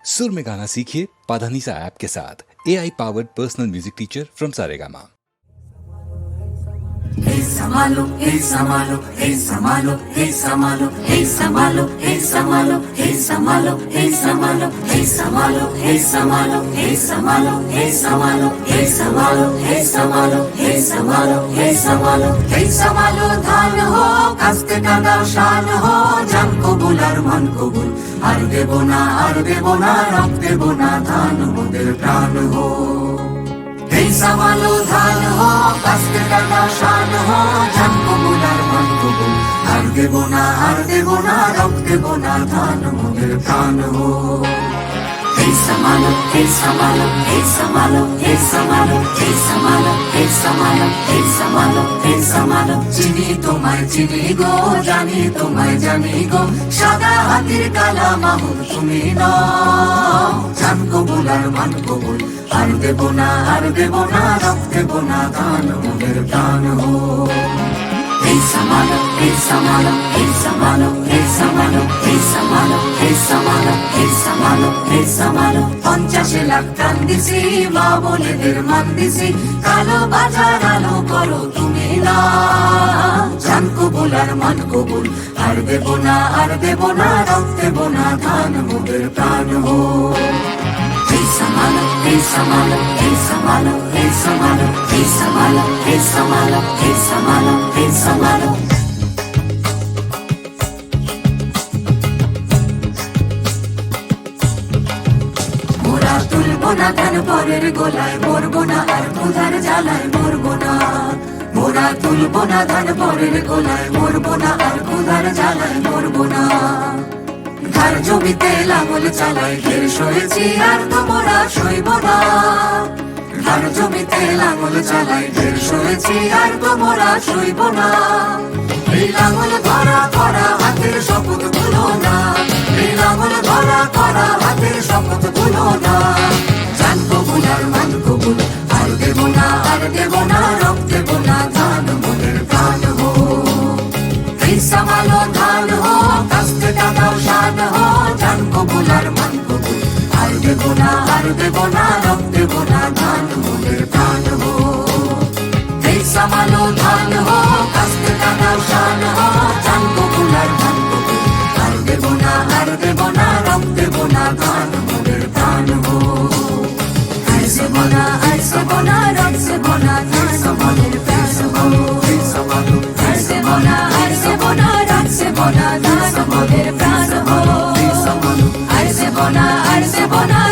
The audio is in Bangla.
सुर में गाना सीखिए पाधानीसा ऐप के साथ AI powered personal music teacher from Saregama. Hey Samalo, hey Samalo, hey Samalo, hey Samalo, hey Samalo, hey Samalo, hey Samalo, hey Samalo, hey Samalo, hey Samalo, hey Samalo, hey Samalo, hey Samalo, hey Samalo, hey Samalo, hey Samalo, hey Samalo, ধান ho, কাস্তে কাঁদা শান ho, জান কবুল আর মান কবুল, আর দেব না, রব দেব না, ধান মোদের প্রাণ ho। Hey Samalo, ধান ho, কাস্তে কাঁদা শান ho, জান কবুল আর মান কবুল, আর দেব না, রব দেব না, ধান মোদের প্রাণ ho। Hey Samalo, hey Samalo, hey Samalo, hey Samalo, hey Samalo, hey Samalo, hey Samalo, hey Samalo, চিনি তোমায় চিনি গো, জানি তোমায় জানি গো, সাদা হাতির কালা মাহুর তুমি নও, জান কবুল আর মান কবুল, আর দেব না, রব দেব না, ধান মোদের প্রাণ ho। Hey Samalo, hey Samalo, hey Samalo, hey Samalo, hey Samalo, hey Samalo, hey Samalo, hey Samalo, 50 lakh টান দিছি, মা বলেদের মান দিছি, কালো বাজার আলো করো তুমি না, জান কবুল আর মান কবুল, আর দেব না, রব দেব না, ধান মোদের প্রাণ ho। Hey Samalo, hey Samalo, hey Samalo, hey Samalo, hey Samalo, hey Samalo, hey Samalo, hey Samalo. মোরা তুলবো না ধান পরের গোলায়, মরবো না আর ক্ষুধার জ্বালায়, মরবো না। মোরা তুলবো না ধান পরের গোলায়, মরবো না আর ক্ষুধার জ্বালায়, মরবো না। ধার জমিতে লাঙল চালাই, ঢের সয়েছি আর তো মোরা সইব না। ধার জমিতে লাঙল চালাই, ঢের সয়েছি আর তো মোরা সইব না। এই লাঙল ধরা করা হাতের শপথ ভুলো না, এই লাঙল ধরা করা হাতের শপথ ভুলো না, জান কবুল আর মান কবুল, আর দেব না, রব দেব না, ধান মোদের প্রাণ ho। Hey Samalo, ধান ho, কাস্তে কাঁদাও শান ho, জান কবুল আর মান কবুল, আর দেব না, রব দেব না, ধান মোদের প্রাণ ho। Hey Samalo, ধান ho, কাস্তে কাঁদাও শান ho, জান কবুল আর মান কবুল, আর দেব না, রব দেব না, ধান মোদের প্রাণ ho। আর দেব না, রব দেব না, ধান মোদের প্রাণ ho। Hey Samalo, আর দেব না, রব দেব না, ধান মোদের প্রাণ ho। আর দেব না,